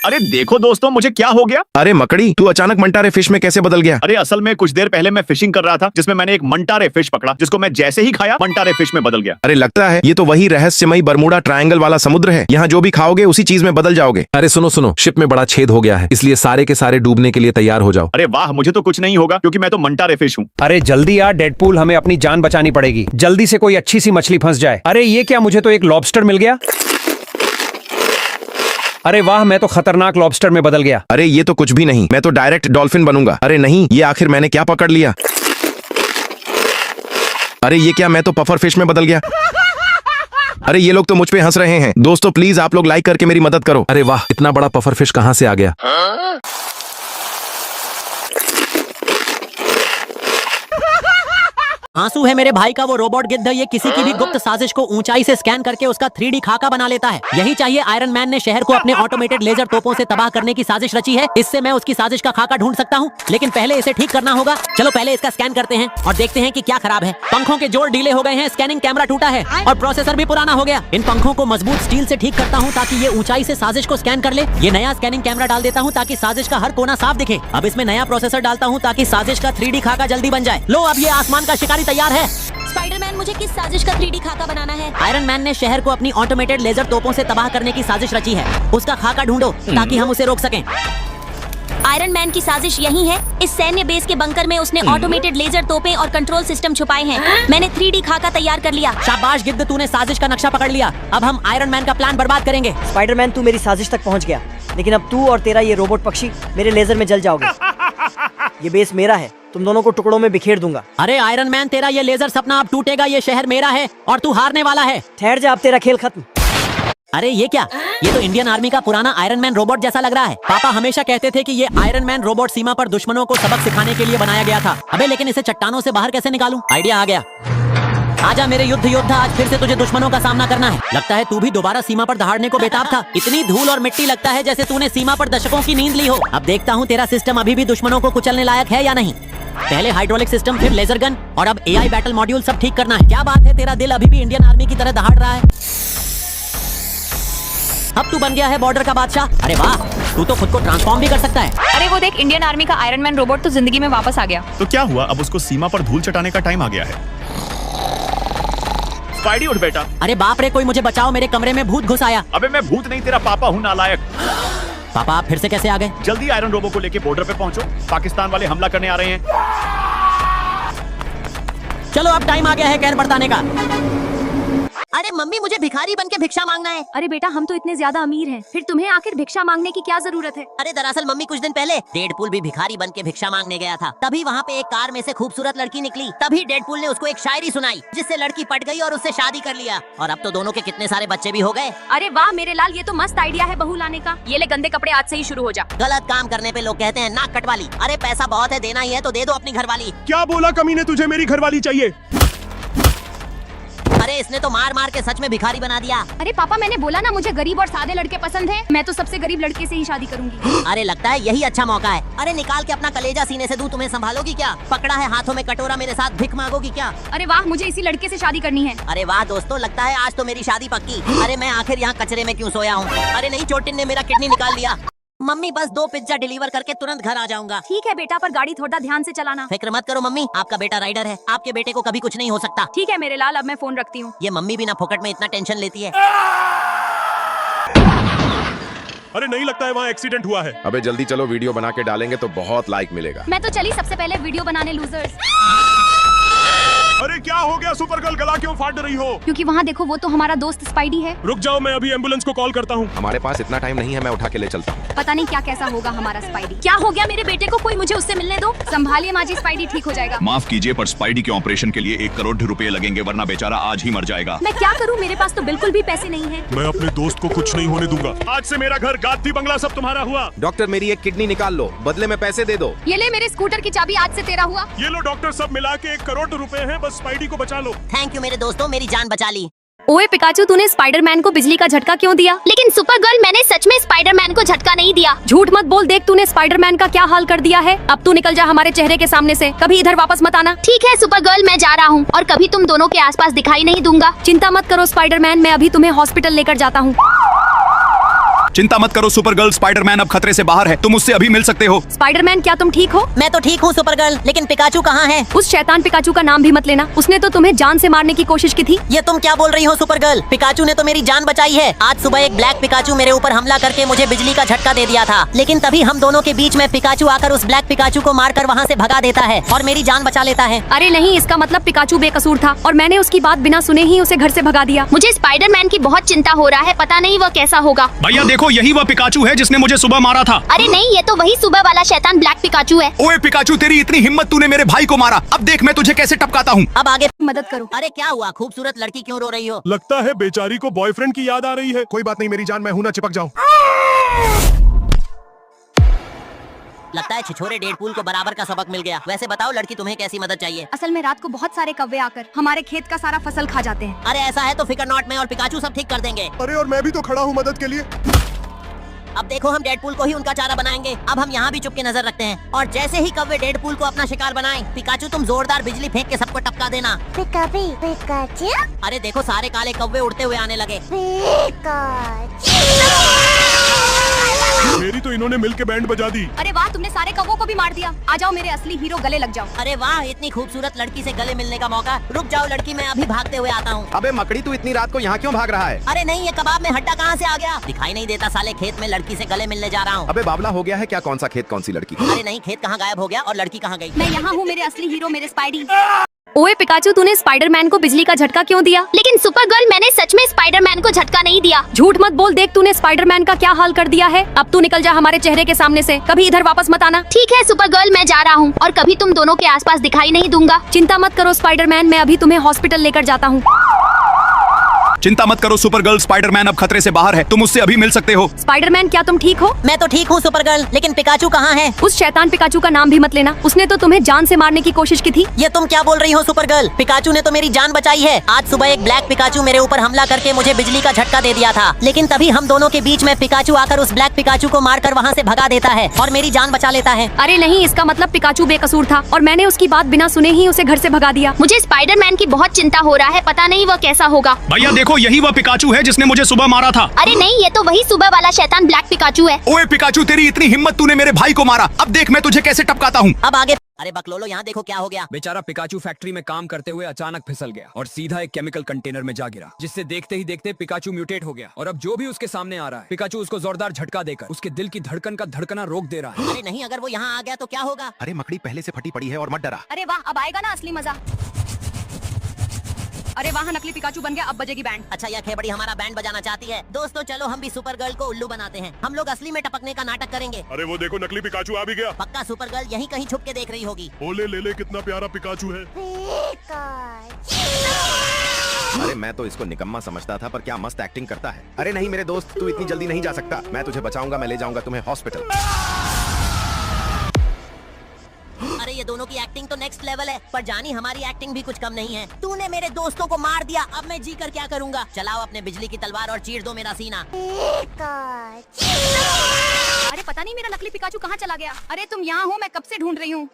अरे देखो दोस्तों, मुझे क्या हो गया। अरे मकड़ी, तू अचानक मंटारे फिश में कैसे बदल गया? अरे असल में कुछ देर पहले मैं फिशिंग कर रहा था, जिसमें मैंने एक मंटारे फिश पकड़ा, जिसको मैं जैसे ही खाया मंटारे फिश में बदल गया। अरे लगता है ये तो वही रहस्यमयी बरमूडा ट्रायंगल वाला समुद्र है। यहाँ जो भी खाओगे उसी चीज में बदल जाओगे। अरे सुनो सुनो, शिप में बड़ा छेद हो गया है, इसलिए सारे के सारे डूबने के लिए तैयार हो जाओ। अरे वाह, मुझे तो कुछ नहीं होगा क्योंकि मैं तो मंटारे फिश हूँ। अरे जल्दी यार डेडपूल, हमें अपनी जान बचानी पड़ेगी। जल्दी से कोई अच्छी सी मछली फंस जाए। अरे ये क्या, मुझे तो एक लॉबस्टर मिल गया। अरे वाह, मैं तो खतरनाक लॉबस्टर में बदल गया। अरे ये तो कुछ भी नहीं, मैं तो डायरेक्ट डॉल्फिन बनूंगा। अरे नहीं, ये आखिर मैंने क्या पकड़ लिया? अरे ये क्या, मैं तो पफर फिश में बदल गया। अरे ये लोग तो मुझ पे हंस रहे हैं। दोस्तों प्लीज आप लोग लाइक करके मेरी मदद करो। अरे वाह, इतना बड़ा पफर फिश कहाँ से आ गया? आंसू है मेरे भाई का वो रोबोट गिद्ध, ये किसी की भी गुप्त साजिश को ऊंचाई से स्कैन करके उसका 3D खाका बना लेता है। यही चाहिए आयरन मैन ने शहर को अपने ऑटोमेटेड लेजर तोपों से तबाह करने की साजिश रची है। इससे मैं उसकी साजिश का खाका ढूंढ सकता हूँ, लेकिन पहले इसे ठीक करना होगा। चलो पहले इसका स्कैन करते हैं और देखते हैं कि क्या खराब है। पंखों के जोड़ ढीले हो गए हैं, स्कैनिंग कैमरा टूटा है और प्रोसेसर भी पुराना हो गया। इन पंखों को मजबूत स्टील से ठीक करता हूँ ताकि ये ऊंचाई से साजिश को स्कैन कर ले। ये नया स्कैनिंग कैमरा डाल देता हूँ ताकि साजिश का हर कोना साफ दिखे। अब इसमें नया प्रोसेसर डालता हूँ ताकि साजिश का 3D खाका जल्दी बन जाए। लो अब ये आसमान का शिकारी तैयार है। स्पाइडरमैन, मुझे किस साजिश का 3D खाका बनाना है? आयरन मैन ने शहर को अपनी ऑटोमेटेड लेजर तोपों से तबाह करने की साजिश रची है। उसका खाका ढूंढो ताकि हम उसे रोक सकें। आयरन मैन की साजिश यही है। इस सैन्य बेस के बंकर में उसने ऑटोमेटेड लेजर तोपें और कंट्रोल सिस्टम छुपाए हैं। मैंने 3D खाका तैयार कर लिया। शाबाश गिद्ध, तूने साजिश का नक्शा पकड़ लिया। अब हम आयरन मैन का प्लान बर्बाद करेंगे। स्पाइडरमैन, तू मेरी साजिश तक पहुंच गया, लेकिन अब तू और तेरा ये रोबोट पक्षी मेरे लेजर में जल जाओगे। ये बेस मेरा है, तुम दोनों को टुकड़ों में बिखेर दूंगा। अरे आयरन मैन, तेरा ये लेजर सपना अब टूटेगा। ये शहर मेरा है और तू हारने वाला है। ठहर जा, अब तेरा खेल खत्म। अरे ये क्या, ये तो इंडियन आर्मी का पुराना आयरन मैन रोबोट जैसा लग रहा है। पापा हमेशा कहते थे कि ये आयरन मैन रोबोट सीमा पर दुश्मनों को सबक सिखाने के लिए बनाया गया था। अबे लेकिन इसे चट्टानों से बाहर कैसे निकालूं? आइडिया आ गया। आजा मेरे युद्ध योद्धा, आज फिर से तुझे दुश्मनों का सामना करना है। लगता है तू भी दोबारा सीमा पर दहाड़ने को बेताब था। इतनी धूल और मिट्टी, लगता है जैसे तूने सीमा पर दशकों की नींद ली हो। अब देखता हूँ तेरा सिस्टम अभी भी दुश्मनों को कुचलने लायक है या नहीं। पहले हाइड्रोलिक सिस्टम, फिर लेजर गन और अब AI बैटल मॉड्यूल, सब ठीक करना है। क्या बात है, तेरा दिल अभी भी इंडियन आर्मी की तरह दहाड़ रहा है। अब तू बन गया है बॉर्डर का बादशाह। अरे वाह, तू तो खुद को ट्रांसफॉर्म भी कर सकता है। अरे वो देख, इंडियन आर्मी का आयरन मैन रोबोट तो जिंदगी में वापस आ गया। तो क्या हुआ, अब उसको सीमा पर धूल चटाने का टाइम आ गया है। स्पाइडी उठ बेटा। अरे बाप रे, कोई मुझे बचाओ, मेरे कमरे में भूत घुस आया। अबे मैं भूत नहीं, तेरा पापा हूँ नालायक। पापा आप फिर से कैसे आ गए? जल्दी आयरन रोबो को लेके बॉर्डर पे पहुंचो, पाकिस्तान वाले हमला करने आ रहे हैं। चलो अब टाइम आ गया है कहर बरताने का। अरे मम्मी, मुझे भिखारी बन के भिक्षा मांगना है। अरे बेटा, हम तो इतने ज्यादा अमीर हैं, फिर तुम्हें आखिर भिक्षा मांगने की क्या जरूरत है? अरे दरअसल मम्मी, कुछ दिन पहले डेडपूल भी भिखारी बन के भिक्षा मांगने गया था। तभी वहाँ पे एक कार में से खूबसूरत लड़की निकली। तभी डेडपूल ने उसको एक शायरी सुनाई, जिससे लड़की पट गई और उससे शादी कर लिया। और अब तो दोनों के कितने सारे बच्चे भी हो गए। अरे वाह मेरे लाल, ये तो मस्त आइडिया है बहू लाने का। ये ले गंदे कपड़े, आज से ही शुरू हो जा। गलत काम करने पे लोग कहते हैं नाक कटवाली। अरे पैसा बहुत है, देना ही है तो दे दो अपनी घरवाली। क्या बोला कमीने, तुझे मेरी घरवाली चाहिए? अरे इसने तो मार मार के सच में भिखारी बना दिया। अरे पापा, मैंने बोला ना मुझे गरीब और सादे लड़के पसंद हैं। मैं तो सबसे गरीब लड़के से ही शादी करूंगी। अरे लगता है यही अच्छा मौका है। अरे निकाल के अपना कलेजा सीने से दूं, तुम्हें संभालोगी क्या? पकड़ा है हाथों में कटोरा, मेरे साथ भिख मांगोगी क्या? अरे वाह, मुझे इसी लड़के से शादी करनी है। अरे वाह दोस्तों, लगता है आज तो मेरी शादी पक्की। अरे मैं आखिर यहाँ कचरे में क्यों सोया हूँ? अरे नहीं, चोटिन ने मेरा किडनी निकाल लिया। मम्मी बस 2 पिज्जा डिलीवर करके तुरंत घर आ जाऊंगा। ठीक है बेटा, पर गाड़ी थोड़ा ध्यान से चलाना। फिक्र मत करो मम्मी, आपका बेटा राइडर है। आपके बेटे को कभी कुछ नहीं हो सकता। ठीक है मेरे लाल, अब मैं फोन रखती हूँ। ये मम्मी भी ना फोकट में इतना टेंशन लेती है। अरे नहीं, लगता है वहाँ एक्सीडेंट हुआ है। अबे जल्दी चलो, वीडियो बना के डालेंगे तो बहुत लाइक मिलेगा। मैं तो चली सबसे पहले वीडियो बनाने, लूजर्स। अरे क्या हो गया सुपरगर्ल, गला क्यों फाड़ रही हो? क्योंकि वहाँ देखो, वो तो हमारा दोस्त स्पाइडी है। रुक जाओ, मैं अभी एम्बुलेंस को कॉल करता हूँ। हमारे पास इतना टाइम नहीं है, मैं उठा के ले चलता हूँ। पता नहीं क्या कैसा होगा हमारा स्पाइडी। क्या हो गया मेरे बेटे को? कोई मुझे उससे मिलने दो। संभालिए माजी, स्पाइडी ठीक हो जाएगा। माफ कीजिए, पर स्पाइडी के ऑपरेशन के लिए 1 करोड़ रुपए लगेंगे, वरना बेचारा आज ही मर जाएगा। मैं क्या करूँ, मेरे पास तो बिल्कुल भी पैसे नहीं है। मैं अपने दोस्त को कुछ नहीं होने दूंगा। आज से मेरा घर, गाती बंगला सब तुम्हारा हुआ। डॉक्टर मेरी एक किडनी निकाल लो, बदले में पैसे दे दो। ये ले मेरे स्कूटर की चाबी, आज से तेरा हुआ। ये लो डॉक्टर, सब मिला के 1 करोड़ रुपए हैं, बस स्पाइडी को बचा लो। थैंक यू मेरे दोस्तों, मेरी जान बचा ली। ओए पिकाचू, तूने स्पाइडरमैन को बिजली का झटका क्यों दिया? लेकिन सुपरगर्ल, मैंने सच में स्पाइडरमैन को झटका नहीं दिया। झूठ मत बोल, देख तूने स्पाइडरमैन का क्या हाल कर दिया है। अब तू निकल जा हमारे चेहरे के सामने से, कभी इधर वापस मत आना। ठीक है सुपरगर्ल, मैं जा रहा हूँ और कभी तुम दोनों के आसपास दिखाई नहीं दूंगा। चिंता मत करो स्पाइडरमैन, मैं अभी तुम्हें हॉस्पिटल लेकर जाता हूँ। चिंता मत करो सुपर गर्ल, स्पाइडरमैन अब खतरे से बाहर है, तुम उससे अभी मिल सकते हो। स्पाइडरमैन क्या तुम ठीक हो? मैं तो ठीक हूँ सुपर गर्ल, लेकिन पिकाचू कहाँ है? उस शैतान पिकाचू का नाम भी मत लेना, उसने तो तुम्हें जान से मारने की कोशिश की थी। ये तुम क्या बोल रही हो सुपर गर्ल? पिकाचू ने तो मेरी जान बचाई है। आज सुबह एक ब्लैक पिकाचू मेरे ऊपर हमला करके मुझे बिजली का झटका दे दिया था, लेकिन तभी हम दोनों के बीच में पिकाचू आकर उस ब्लैक पिकाचू को मारकर वहाँ से भगा देता है और मेरी जान बचा लेता है। अरे नहीं, इसका मतलब पिकाचू बेकसूर था और मैंने उसकी बात बिना सुने ही उसे घर से भगा दिया। मुझे स्पाइडरमैन की बहुत चिंता हो रहा है, पता नहीं वह कैसा होगा। भैया देखो, यही वह पिकाचू है जिसने मुझे सुबह मारा था। अरे नहीं, ये तो वही सुबह वाला शैतान ब्लैक पिकाचू है। ओए पिकाचू, तेरी इतनी हिम्मत, तूने मेरे भाई को मारा। अब देख मैं तुझे कैसे टपकाता हूँ। अब आगे मदद करो। अरे क्या हुआ? खूबसूरत लड़की क्यों रो रही हो? लगता है बेचारी को बॉयफ्रेंड की याद आ रही है। कोई बात नहीं मेरी जान, मैं हूं ना, चिपक जाऊं। लगता है छिछोरे डेडपूल को बराबर का सबक मिल गया। वैसे बताओ लड़की, तुम्हें कैसी मदद चाहिए? असल में रात को बहुत सारे कौवे आकर हमारे खेत का सारा फसल खा जाते हैं। अरे ऐसा है तो फिकर नॉट, मैं और पिकाचू सब ठीक कर देंगे। अरे और मैं भी तो खड़ा हूँ मदद के लिए। अब देखो, हम डेडपूल को ही उनका चारा बनाएंगे। अब हम यहाँ भी चुप के नजर रखते हैं और जैसे ही कौवे डेडपूल को अपना शिकार बनाएं, पिकाचू तुम जोरदार बिजली फेंक के सबको टपका देना। पिकाचू? अरे देखो, सारे काले कौवे उड़ते हुए आने लगे। मेरी तो इन्होंने मिलके बैंड बजा दी। अरे वाह, तुमने सारे कौवों को भी मार दिया। आ जाओ मेरे असली हीरो, गले लग जाओ। अरे वाह, इतनी खूबसूरत लड़की से गले मिलने का मौका। रुक जाओ लड़की, मैं अभी भागते हुए आता हूँ। अबे मकड़ी, तू इतनी रात को यहाँ क्यों भाग रहा है? अरे नहीं, ये कबाब में हड्डा कहाँ से आ गया? दिखाई नहीं देता साले, खेत में लड़की से गले मिलने जा रहा हूँ। अबे बावला हो गया है क्या? कौन सा खेत, कौन सी लड़की? अरे नहीं, खेत कहाँ गायब हो गया और लड़की कहाँ गई? मैं यहाँ हूँ, मेरे असली हीरो, मेरे स्पाइडी। ओए पिकाचू, तूने स्पाइडरमैन को बिजली का झटका क्यों दिया? लेकिन सुपर गर्ल, मैंने सच में स्पाइडरमैन को झटका नहीं दिया। झूठ मत बोल, देख तूने स्पाइडरमैन का क्या हाल कर दिया है। अब तू निकल जा हमारे चेहरे के सामने से, कभी इधर वापस मत आना। ठीक है सुपर गर्ल, मैं जा रहा हूँ और कभी तुम दोनों के आसपास दिखाई नहीं दूंगा। चिंता मत करो स्पाइडरमैन, मैं अभी तुम्हें हॉस्पिटल लेकर जाता हूँ। चिंता मत करो सुपर गर्ल, स्पाइडरमैन अब खतरे से बाहर है, तुम उससे अभी मिल सकते हो। स्पाइडरमैन क्या तुम ठीक हो? मैं तो ठीक हूँ सुपर गर्ल, लेकिन पिकाचू कहाँ है? उस शैतान पिकाचू का नाम भी मत लेना, उसने तो तुम्हें जान से मारने की कोशिश की थी। ये तुम क्या बोल रही हो सुपर गर्ल? पिकाचू ने तो मेरी जान बचाई है। आज सुबह एक ब्लैक पिकाचू मेरे ऊपर हमला करके मुझे बिजली का झटका दे दिया था, लेकिन तभी हम दोनों के बीच में पिकाचू आकर उस ब्लैक पिकाचू को मारकर वहाँ से भगा देता है और मेरी जान बचा लेता है। अरे नहीं, इसका मतलब पिकाचू बेकसूर था और मैंने उसकी बात बिना सुने ही उसे घर से भगा दिया। मुझे स्पाइडरमैन की बहुत चिंता हो रहा है, पता नहीं वह कैसा होगा। भैया देखो, यही वह पिकाचू है जिसने मुझे सुबह मारा था। अरे नहीं, ये तो वही सुबह वाला शैतान ब्लैक पिकाचू है। ओए पिकाचू, तेरी इतनी हिम्मत, तूने मेरे भाई को मारा। अब देख मैं तुझे कैसे टपकाता हूँ। अब आगे। अरे बकलोलो, यहाँ देखो क्या हो गया। बेचारा पिकाचू फैक्ट्री में काम करते हुए अचानक फिसल गया और सीधा एक केमिकल कंटेनर में जा गिरा, जिससे देखते ही देखते पिकाचू म्यूटेट हो गया और अब जो भी उसके सामने आ रहा है, पिकाचू उसको जोरदार झटका देकर उसके दिल की धड़कन का धड़कना रोक दे रहा है। अरे नहीं, अगर वो यहाँ आ गया तो क्या होगा? अरे मकड़ी पहले से फटी पड़ी है और मत डरा। अरे वाह, अब आएगा ना असली मजा। अरे वाह, नकली पिकाचू बन गया, अब बजेगी बैंड। अच्छा, यह खेबड़ी हमारा बैंड बजाना चाहती है। दोस्तों चलो हम भी सुपर गर्ल को उल्लू बनाते हैं। हम लोग असली में टपकने का नाटक करेंगे। अरे वो देखो, नकली पिकाचू आ भी गया। पक्का सुपर गर्ल यहीं कहीं छुप के देख रही होगी। ओले ले ले, कितना प्यारा पिकाचू है। अरे मैं तो इसको निकम्मा समझता था, पर क्या मस्त एक्टिंग करता है। अरे नहीं मेरे दोस्त, तू इतनी जल्दी नहीं जा सकता। मैं तुझे बचाऊंगा, मैं ले जाऊंगा तुम्हें हॉस्पिटल। अरे ये दोनों की एक्टिंग तो नेक्स्ट लेवल है, पर जानी हमारी एक्टिंग भी कुछ कम नहीं है। तूने मेरे दोस्तों को मार दिया, अब मैं जी कर क्या करूंगा? चलाओ अपने बिजली की तलवार और चीर दो मेरा सीना। अरे पता नहीं मेरा नकली पिकाचू कहाँ चला गया। अरे तुम यहाँ हो, मैं कब से ढूंढ रही हूँ।